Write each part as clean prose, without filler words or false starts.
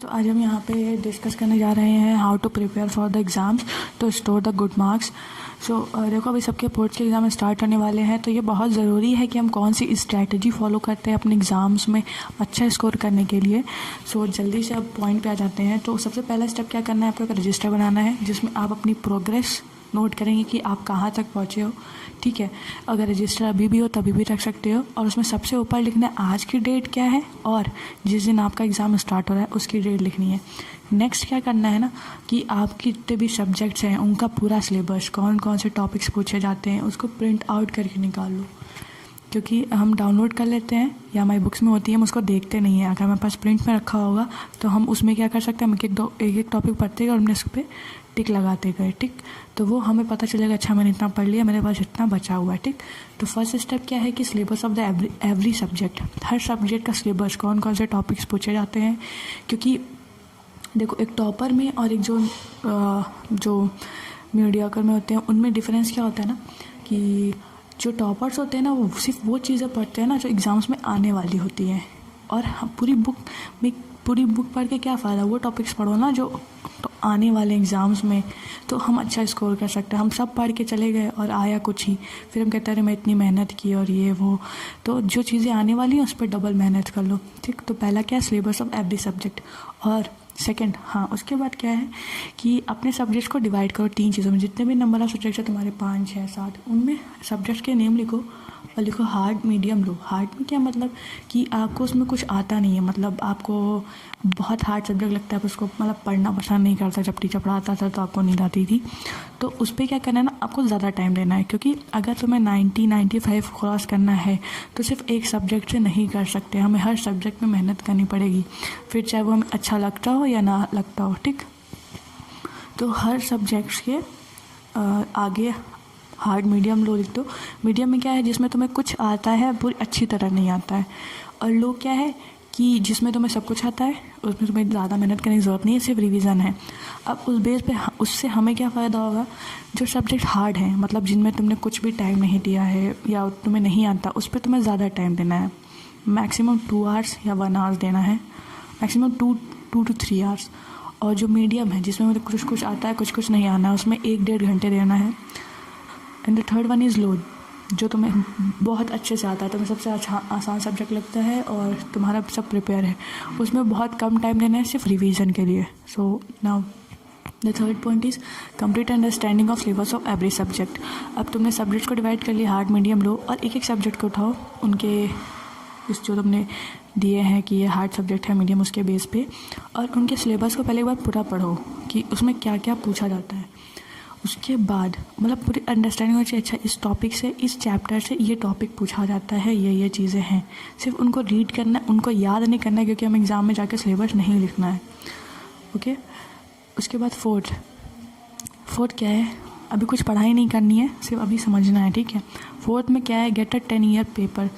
तो आज हम यहाँ पे डिस्कस करने जा रहे हैं how to prepare for the exams to store the good marks. देखो अभी सबके बोर्ड्स के एग्ज़ाम स्टार्ट होने वाले हैं, तो ये बहुत ज़रूरी है कि हम कौन सी स्ट्रैटेजी फॉलो करते हैं अपने एग्ज़ाम्स में अच्छा स्कोर करने के लिए। जल्दी से अब पॉइंट पे आ जाते हैं। तो सबसे पहला स्टेप क्या करना है, आपको एक रजिस्टर बनाना है जिसमें आप अपनी प्रोग्रेस नोट करेंगे कि आप कहाँ तक पहुँचे हो। ठीक है, अगर रजिस्टर अभी भी हो तभी भी रख सकते हो, और उसमें सबसे ऊपर लिखना है आज की डेट क्या है और जिस दिन आपका एग्ज़ाम स्टार्ट हो रहा है उसकी डेट लिखनी है। नेक्स्ट क्या करना है ना कि आपके जितने भी सब्जेक्ट्स हैं उनका पूरा सिलेबस, कौन कौन से टॉपिक्स पूछे जाते हैं, उसको प्रिंट आउट करके निकाल लो। क्योंकि हम डाउनलोड कर लेते हैं या हमारी बुक्स में होती है, हम उसको देखते नहीं हैं। अगर हमारे पास प्रिंट में रखा होगा तो हम उसमें क्या कर सकते हैं, हम एक टॉपिक पढ़ते गए और हमने उस पर टिक लगाते गए। टिक, तो वो हमें पता चलेगा अच्छा मैंने इतना पढ़ लिया, मेरे पास इतना बचा हुआ है। ठीक, तो फर्स्ट स्टेप क्या है कि syllabus of the every subject, her subject का सिलेबस, कौन कौन से टॉपिक्स पूछे जाते हैं। क्योंकि देखो एक टॉपर में और एक जो मीडियोकर में होते हैं उनमें डिफरेंस क्या होता है ना कि जो टॉपर्स होते हैं ना वो सिर्फ वो चीज़ें पढ़ते हैं ना जो एग्ज़ाम्स में आने वाली होती हैं। और पूरी बुक पढ़ के क्या फ़ायदा, वो टॉपिक्स पढ़ो ना जो तो आने वाले एग्ज़ाम्स में, तो हम अच्छा स्कोर कर सकते हैं। हम सब पढ़ के चले गए और आया कुछ ही, फिर हम कहते हैं अरे मैं इतनी मेहनत की और ये वो। तो जो चीज़ें आने वाली हैं उस पर डबल मेहनत कर लो। ठीक, तो पहला क्या है, सिलेबस ऑफ एवरी सब्जेक्ट। और सेकंड, हाँ उसके बाद क्या है कि अपने सब्जेक्ट्स को डिवाइड करो 3 चीज़ों में। जितने भी नंबर ऑफ सब्जेक्ट्स है तुम्हारे 5, 6, 7, उनमें सब्जेक्ट्स के नेम लिखो और लिखो हार्ड, मीडियम, लो। हार्ड में क्या मतलब कि आपको उसमें कुछ आता नहीं है, मतलब आपको बहुत हार्ड सब्जेक्ट लगता है, उसको मतलब पढ़ना पसंद नहीं करता। जब टीचर पढ़ाता था तो आपको नींद आती थी। तो उस पर क्या करना है ना, आपको ज़्यादा टाइम देना है। क्योंकि अगर तुम्हें 95 क्रॉस करना है तो सिर्फ एक सब्जेक्ट से नहीं कर सकते, हमें हर सब्जेक्ट में मेहनत करनी पड़ेगी, फिर चाहे वो हमें अच्छा लगता हो या ना लगता हो। ठीक, तो हर सब्जेक्ट्स के आगे हार्ड, मीडियम, लो लिख दो। मीडियम में क्या है, जिसमें तुम्हें कुछ आता है पूरी अच्छी तरह नहीं आता है। और लो क्या है कि जिसमें तुम्हें सब कुछ आता है, उसमें तुम्हें ज़्यादा मेहनत करने की ज़रूरत नहीं है, सिर्फ रिवीजन है। अब उस बेस पे उससे हमें क्या फ़ायदा होगा, जो सब्जेक्ट हार्ड हैं, मतलब जिनमें तुमने कुछ भी टाइम नहीं दिया है या तुम्हें नहीं आता, उस पर तुम्हें ज़्यादा टाइम देना है। मैक्सिमम 2 आवर्स या 1 आवर्स देना है, मैक्सिमम 2 to 3 आवर्स। और जो मीडियम है, जिसमें मुझे कुछ आता है कुछ नहीं आना है, उसमें 1-1.5 घंटे देना है। And the third one is low, जो तुम्हें बहुत अच्छे से आता है, तुम्हें सबसे अच्छा आसान सब्जेक्ट लगता है और तुम्हारा सब प्रिपेयर है, उसमें बहुत कम टाइम देना है सिर्फ रिवीजन के लिए। So now the third point is complete understanding of syllabus of every subject. अब तुमने सब्जेक्ट्स को डिवाइड कर लिया हार्ड, मीडियम, लो, और एक सब्जेक्ट को उठाओ, उनके इस जो तुमने दिए हैं कि ये हार्ड सब्जेक्ट है, मीडियम, उसके बेस पे, और उनके सिलेबस को पहले एक बार पूरा पढ़ो कि उसमें क्या क्या पूछा जाता है। उसके बाद मतलब पूरी अंडरस्टैंडिंग होनी चाहिए, अच्छा इस टॉपिक से, इस चैप्टर से ये टॉपिक पूछा जाता है, ये चीज़ें हैं। सिर्फ उनको रीड करना है, उनको याद नहीं करना है, क्योंकि हमें एग्ज़ाम में जाकर सिलेबस नहीं लिखना है। ओके, उसके बाद फोर्थ क्या है, अभी कुछ पढ़ाई नहीं करनी है, सिर्फ अभी समझना है। ठीक है, फोर्थ में क्या है, get a 10-year paper.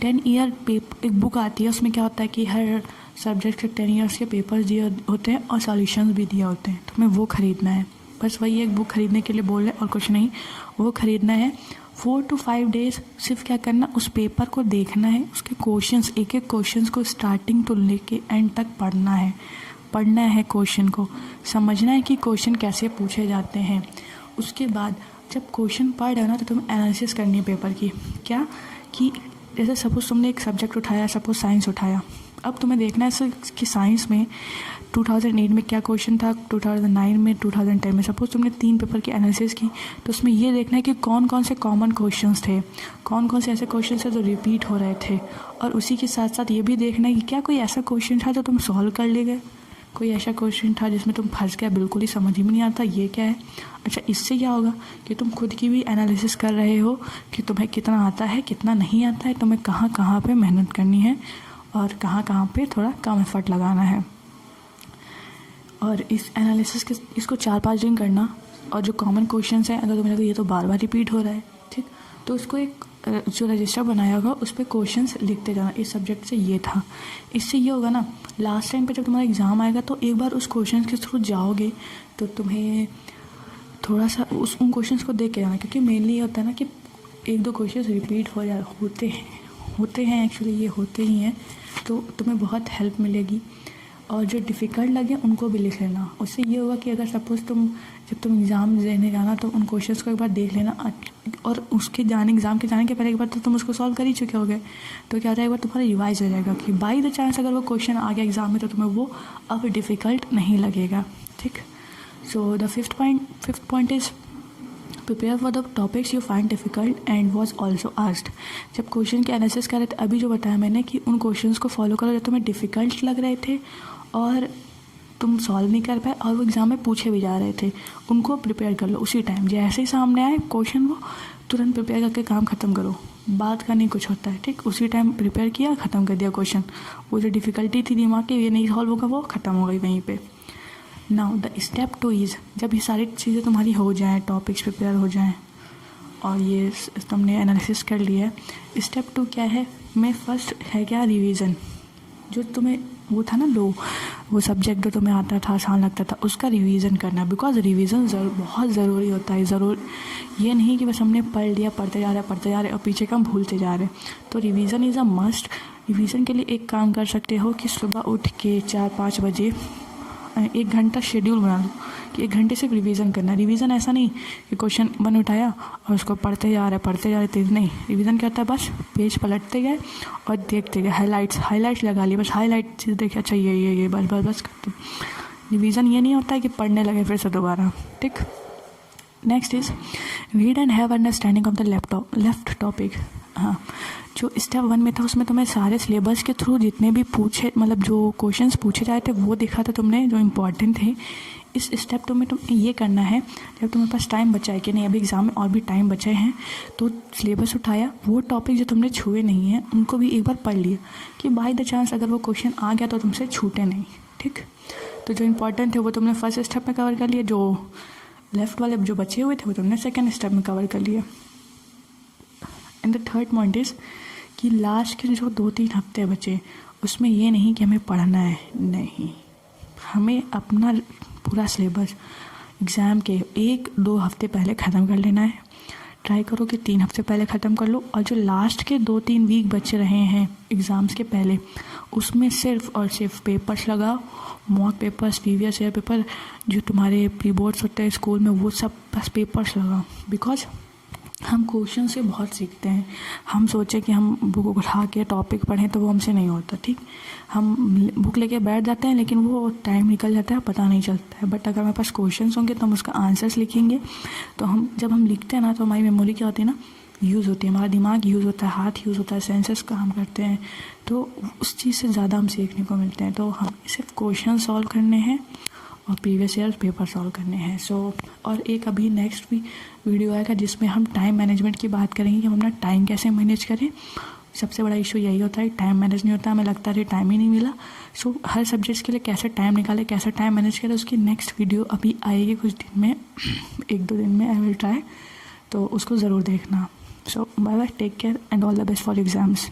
10-year paper एक बुक आती है, उसमें क्या होता है कि हर सब्जेक्ट के 10 ईयर्स के पेपर्स दिए होते हैं और सॉल्यूशंस भी दिए होते हैं, तो हमें वो ख़रीदना है। बस वही एक बुक ख़रीदने के लिए बोल रहे और कुछ नहीं, वो ख़रीदना है। 4 to 5 डेज़ सिर्फ क्या करना, उस पेपर को देखना है, उसके क्वेश्चंस, एक क्वेश्चंस को स्टार्टिंग तो लेके एंड तक पढ़ना है क्वेश्चन को, समझना है कि क्वेश्चन कैसे पूछे जाते हैं। उसके बाद जब क्वेश्चन पढ़ रहे हो ना तो तुम्हें एनालिसिस करनी है पेपर की। क्या कि जैसे सपोज़ तुमने एक सब्जेक्ट उठाया, सपोज़ साइंस उठाया, अब तुम्हें देखना है कि साइंस में 2008 में क्या क्वेश्चन था, 2009 में, 2010 में। सपोज़ तुमने 3 पेपर की एनालिसिस की, तो उसमें ये देखना है कि कौन कौन से कॉमन क्वेश्चंस थे, कौन कौन से ऐसे क्वेश्चंस थे जो रिपीट हो रहे थे। और उसी के साथ साथ ये भी देखना है कि क्या कोई ऐसा क्वेश्चन था जो तुम सॉल्व कर ले गए, कोई ऐसा क्वेश्चन था जिसमें तुम फंस गया, बिल्कुल ही समझ ही में नहीं आता ये क्या है। अच्छा, इससे क्या होगा कि तुम खुद की भी एनालिसिस कर रहे हो कि तुम्हें कितना आता है, कितना नहीं आता है, तुम्हें कहाँ कहाँ पे मेहनत करनी है और कहाँ कहाँ पे थोड़ा कम एफर्ट लगाना है। और इस एनालिसिस के इसको 4-5 दिन करना। और जो कॉमन क्वेश्चंस हैं, अगर तुम्हें लगे ये तो बार बार रिपीट हो रहा है, ठीक, तो उसको एक जो रजिस्टर बनाया होगा उस पर क्वेश्चंस लिखते जाना, इस सब्जेक्ट से ये था। इससे ये होगा ना, लास्ट टाइम पे जब तुम्हारा एग्ज़ाम आएगा तो एक बार उस क्वेश्चंस के थ्रू जाओगे तो तुम्हें थोड़ा सा उन क्वेश्चंस को देख के जाना। क्योंकि मेनली ये होता है ना कि 1-2 क्वेश्चंस रिपीट होते हैं एक्चुअली ये होते ही हैं, तो तुम्हें बहुत हेल्प मिलेगी। और जो डिफ़िकल्ट लगे उनको भी लिख लेना। उससे ये होगा कि अगर सपोज़ जब तुम एग्ज़ाम देने जाना तो उन क्वेश्चंस को एक बार देख लेना, और उसके एग्ज़ाम के जाने के पहले एक बार तो तुम उसको सॉल्व कर ही चुके होगे, तो क्या हो जाएगा, तुम्हारा रिवाइज हो जाएगा कि बाई द चांस अगर वो क्वेश्चन आ गया एग्ज़ाम में तो तुम्हें वो अब डिफ़िकल्ट नहीं लगेगा। ठीक। So the fifth point is prepare for the topics you find difficult and was also asked. जब क्वेश्चन के एनालिसिस कर रहे थे, अभी जो बताया मैंने कि उन क्वेश्चंस को फॉलो करो जो तुम्हें डिफ़िकल्ट लग रहे थे और तुम सॉल्व नहीं कर पाए और वो एग्ज़ाम में पूछे भी जा रहे थे, उनको प्रिपेयर कर लो उसी टाइम। जैसे ही सामने आए क्वेश्चन वो तुरंत प्रिपेयर करके काम ख़त्म करो, बात का नहीं कुछ होता है। ठीक, उसी टाइम प्रिपेयर किया, ख़त्म कर दिया क्वेश्चन। वो जो डिफ़िकल्टी थी दिमाग की ये नहीं सॉल्व होगा वो ख़त्म हो गई वहीं पे। नाउ द स्टेप 2 इज़, जब ये सारी चीज़ें तुम्हारी हो जाएँ, टॉपिक्स प्रिपेयर हो जाएँ और ये तुमने एनालिसिस कर लिया है, स्टेप 2 क्या है, मैं फर्स्ट है क्या, रिवीजन। जो तुम्हें वो था ना वो सब्जेक्ट जो तुम्हें आता था, आसान लगता था, उसका रिवीजन करना, बिकॉज रिवीजन बहुत ज़रूरी होता है। ये नहीं कि बस हमने पढ़ लिया, पढ़ते जा रहे और पीछे का हम भूलते जा रहे। तो revision is a must. Revision के लिए एक काम कर सकते हो कि सुबह उठ के 4-5 बजे 1 घंटा शेड्यूल बना लो कि 1 घंटे सिर्फ रिवीजन करना है। रिवीजन ऐसा नहीं कि क्वेश्चन 1 उठाया और उसको पढ़ते जा रहे तेज नहीं। रिवीजन क्या होता है, बस पेज पलटते गए और देखते गए, हाईलाइट्स लगा लिए, बस हाईलाइट चीज़ देखे, अच्छा ये बस करते। रिवीजन ये नहीं होता है कि पढ़ने लगे फिर से दोबारा। ठीक। Next is read and have understanding of the left topic. हाँ, जो स्टेप 1 में था उसमें तुम्हें सारे सिलेबस के थ्रू जितने भी जो क्वेश्चंस पूछे जाए थे वो देखा था तुमने, जो इम्पोर्टेंट थे। इस स्टेप 2 में तुम्हें ये करना है, जब तुम्हारे पास टाइम बचा है कि नहीं, अभी एग्ज़ाम में और भी टाइम बचे हैं, तो सिलेबस उठाया, वो टॉपिक जो तुमने छुए नहीं हैं उनको भी एक बार पढ़ लिया कि बाय द चांस अगर वो क्वेश्चन आ गया तो तुमसे छूटे नहीं। ठीक। तो जो इम्पोर्टेंट थे वो तुमने फर्स्ट स्टेप में कवर कर लिया, जो लेफ़्ट वाले जो बचे हुए थे वो तुमने सेकेंड स्टेप में कवर कर लिया। And the third point is कि लास्ट के जो 2-3 हफ्ते बचे उसमें ये नहीं कि हमें पढ़ना है, नहीं, हमें अपना पूरा सिलेबस एग्ज़ाम के 1-2 हफ्ते पहले ख़त्म कर लेना है। ट्राई करो कि 3 हफ्ते पहले ख़त्म कर लो, और जो लास्ट के 2-3 वीक बचे रहे हैं एग्ज़ाम्स के पहले, उसमें सिर्फ और सिर्फ पेपर्स लगाओ, mock papers, previous year paper, जो तुम्हारे प्री बोर्ड्स होते हैं स्कूल में, वो सब बस पेपर्स लगाओ। बिकॉज हम क्वेश्चन से बहुत सीखते हैं। हम सोचें कि हम बुक उठा के टॉपिक पढ़ें तो वो हमसे नहीं होता। ठीक, हम बुक लेके बैठ जाते हैं लेकिन वो टाइम निकल जाता है, पता नहीं चलता है। बट अगर हमारे पास क्वेश्चंस होंगे तो हम उसका आंसर्स लिखेंगे, तो जब हम लिखते हैं ना तो हमारी मेमोरी क्या होती है ना, यूज़ होती है, हमारा दिमाग यूज़ होता है, हाथ यूज़ होता है, सेंसेस काम करते हैं, तो उस चीज़ से ज़्यादा हम सीखने को मिलते हैं। तो हम सिर्फ क्वेश्चन सॉल्व करने हैं और प्रीवियस ईयर पेपर सॉल्व करने हैं। और एक अभी नेक्स्ट भी वीडियो आएगा जिसमें हम टाइम मैनेजमेंट की बात करेंगे कि हम अपना टाइम कैसे मैनेज करें। सबसे बड़ा इशू यही होता है, टाइम मैनेज नहीं होता, हमें लगता है टाइम ही नहीं मिला। हर सब्जेक्ट्स के लिए कैसे टाइम निकालें, कैसे टाइम मैनेज करें, उसकी नेक्स्ट वीडियो अभी आएगी कुछ दिन में, 1-2 दिन में आई विल ट्राई, तो उसको ज़रूर देखना। Bye bye, take care and all the best for exams.